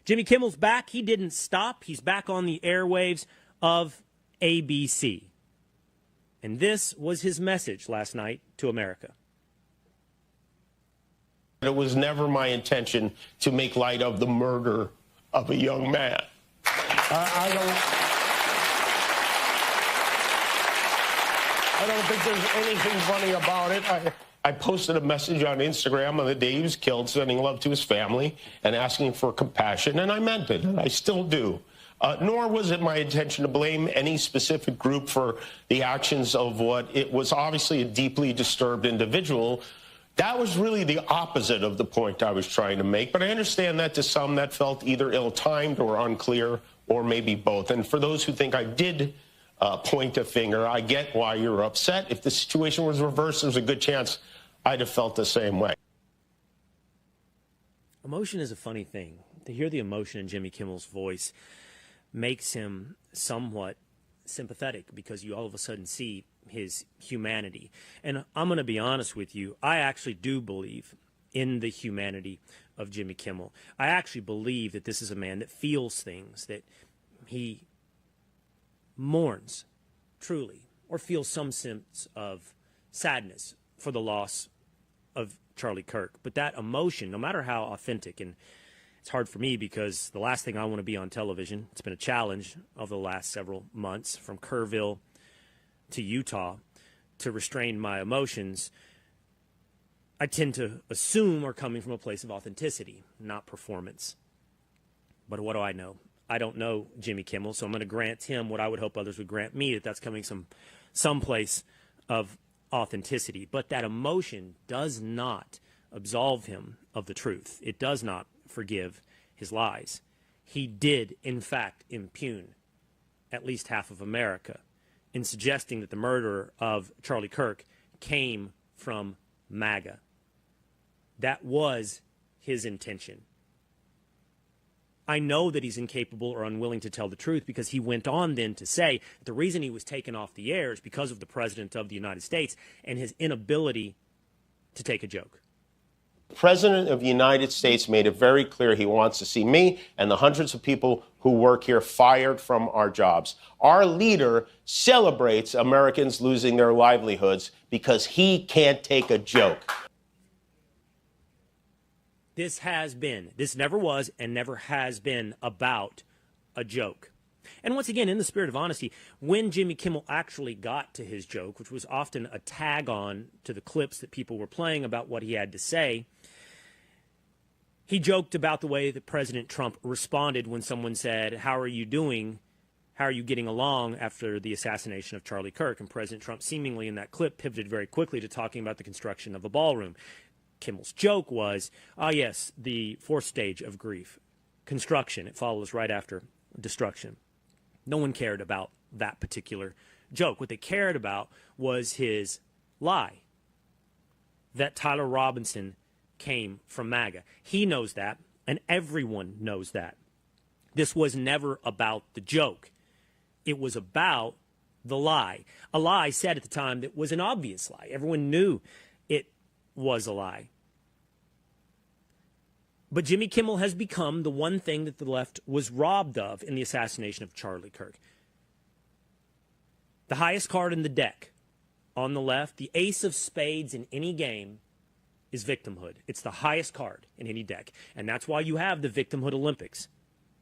Jimmy Kimmel's back. He didn't stop. He's back on the airwaves of ABC. And this was his message last night to America. It was never my intention to make light of the murder of a young man. I don't think there's anything funny about it. I posted a message on Instagram on the day he was killed, sending love to his family and asking for compassion, and I meant it, and I still do. Nor was it my intention to blame any specific group for the actions of what it was obviously a deeply disturbed individual. That was really the opposite of the point I was trying to make, but I understand that to some that felt either ill-timed or unclear, or maybe both. And for those who think I did point a finger, I get why you're upset. If the situation was reversed, there's a good chance I'd have felt the same way. Emotion is a funny thing. To hear the emotion in Jimmy Kimmel's voice makes him somewhat sympathetic, because you all of a sudden see his humanity. And I'm going to be honest with you, I actually do believe in the humanity of Jimmy Kimmel. I actually believe that this is a man that feels things, that he mourns truly, or feels some sense of sadness for the loss of Charlie Kirk. But that emotion, no matter how authentic, and it's hard for me because the last thing I want to be on television, it's been a challenge over the last several months, from Kerrville to Utah, to restrain my emotions, I tend to assume are coming from a place of authenticity, not performance. But what do I know? I don't know Jimmy Kimmel, so I'm going to grant him what I would hope others would grant me, that that's coming some place of authenticity. But that emotion does not absolve him of the truth. It does not forgive his lies. He did, in fact, impugn at least half of America in suggesting that the murder of Charlie Kirk came from MAGA. That was his intention. I know that he's incapable or unwilling to tell the truth, because he went on then to say that the reason he was taken off the air is because of the President of the United States and his inability to take a joke. The President of the United States made it very clear he wants to see me and the hundreds of people who work here fired from our jobs. Our leader celebrates Americans losing their livelihoods because he can't take a joke. This never was and never has been about a joke. And once again, in the spirit of honesty, when Jimmy Kimmel actually got to his joke, which was often a tag on to the clips that people were playing about what he had to say, he joked about the way that President Trump responded when someone said, "How are you doing? How are you getting along?" after the assassination of Charlie Kirk. And President Trump seemingly in that clip pivoted very quickly to talking about the construction of a ballroom. Kimmel's joke was, yes, the fourth stage of grief, construction. It follows right after destruction. No one cared about that particular joke. What they cared about was his lie, that Tyler Robinson came from MAGA. He knows that, and everyone knows that. This was never about the joke. It was about the lie. A lie said at the time that was an obvious lie. Everyone knew it was a lie. But Jimmy Kimmel has become the one thing that the left was robbed of in the assassination of Charlie Kirk. The highest card in the deck on the left, the ace of spades in any game, is victimhood. It's the highest card in any deck. And that's why you have the Victimhood Olympics.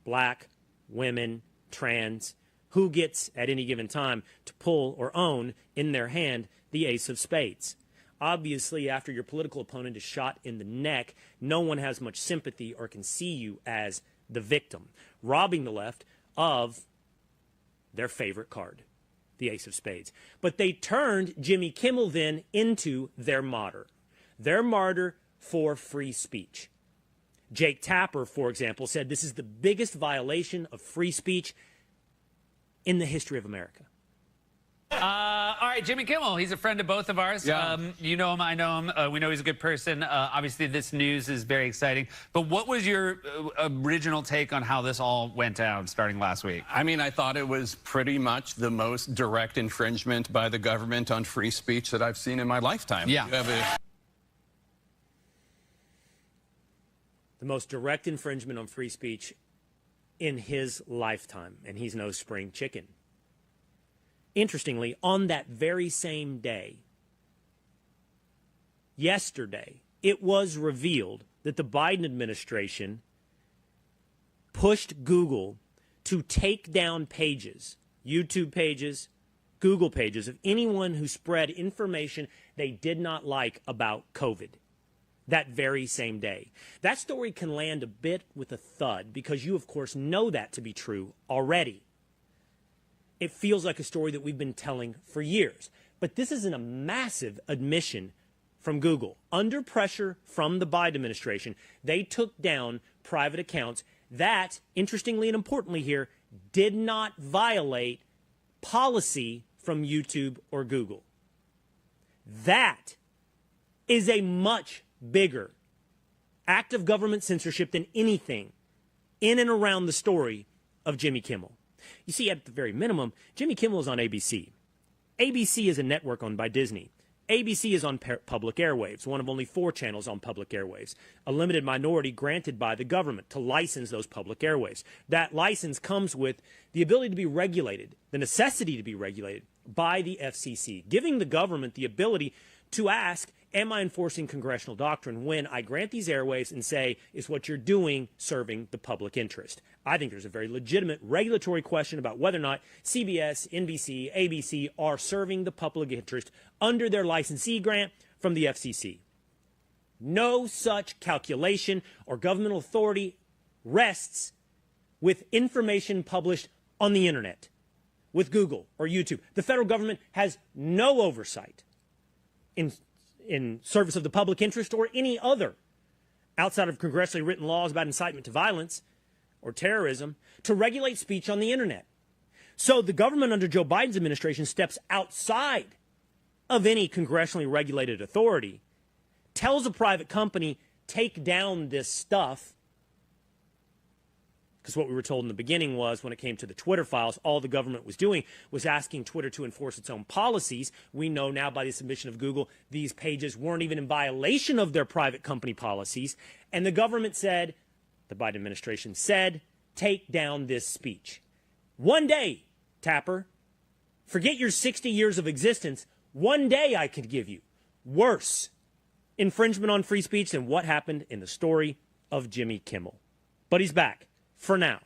Black, women, trans, who gets at any given time to pull or own in their hand the ace of spades. Obviously, after your political opponent is shot in the neck, no one has much sympathy or can see you as the victim, robbing the left of their favorite card, the ace of spades. But they turned Jimmy Kimmel then into their martyr for free speech. Jake Tapper, for example, said this is the biggest violation of free speech in the history of America. All right, Jimmy Kimmel, he's a friend of both of ours. Yeah. You know him, I know him. We know he's a good person. Obviously, this news is very exciting. But what was your original take on how this all went down starting last week? I mean, I thought it was pretty much the most direct infringement by the government on free speech that I've seen in my lifetime. Yeah. The most direct infringement on free speech in his lifetime, and he's no spring chicken. Interestingly, on that very same day, yesterday, it was revealed that the Biden administration pushed Google to take down pages, YouTube pages, Google pages of anyone who spread information they did not like about COVID that very same day. That story can land a bit with a thud because you, of course, know that to be true already. It feels like a story that we've been telling for years. But this isn't a massive admission from Google. Under pressure from the Biden administration, they took down private accounts that, interestingly and importantly here, did not violate policy from YouTube or Google. That is a much bigger act of government censorship than anything in and around the story of Jimmy Kimmel. You see, at the very minimum, Jimmy Kimmel is on ABC. ABC is a network owned by Disney. ABC is on public airwaves, one of only 4 channels on public airwaves, a limited minority granted by the government to license those public airwaves. That license comes with the ability to be regulated, the necessity to be regulated by the FCC, giving the government the ability to ask, am I enforcing congressional doctrine when I grant these airwaves and say, is what you're doing serving the public interest? I think there's a very legitimate regulatory question about whether or not CBS, NBC, ABC are serving the public interest under their licensee grant from the FCC. No such calculation or governmental authority rests with information published on the internet, with Google or YouTube. The federal government has no oversight in service of the public interest or any other outside of congressionally written laws about incitement to violence or terrorism to regulate speech on the internet. So the government under Joe Biden's administration steps outside of any congressionally regulated authority, tells a private company, take down this stuff. Because what we were told in the beginning was when it came to the Twitter files, all the government was doing was asking Twitter to enforce its own policies. We know now by the submission of Google, these pages weren't even in violation of their private company policies. And the government said, the Biden administration said, take down this speech. One day, Tapper, forget your 60 years of existence, one day I could give you worse infringement on free speech than what happened in the story of Jimmy Kimmel. But he's back. For now.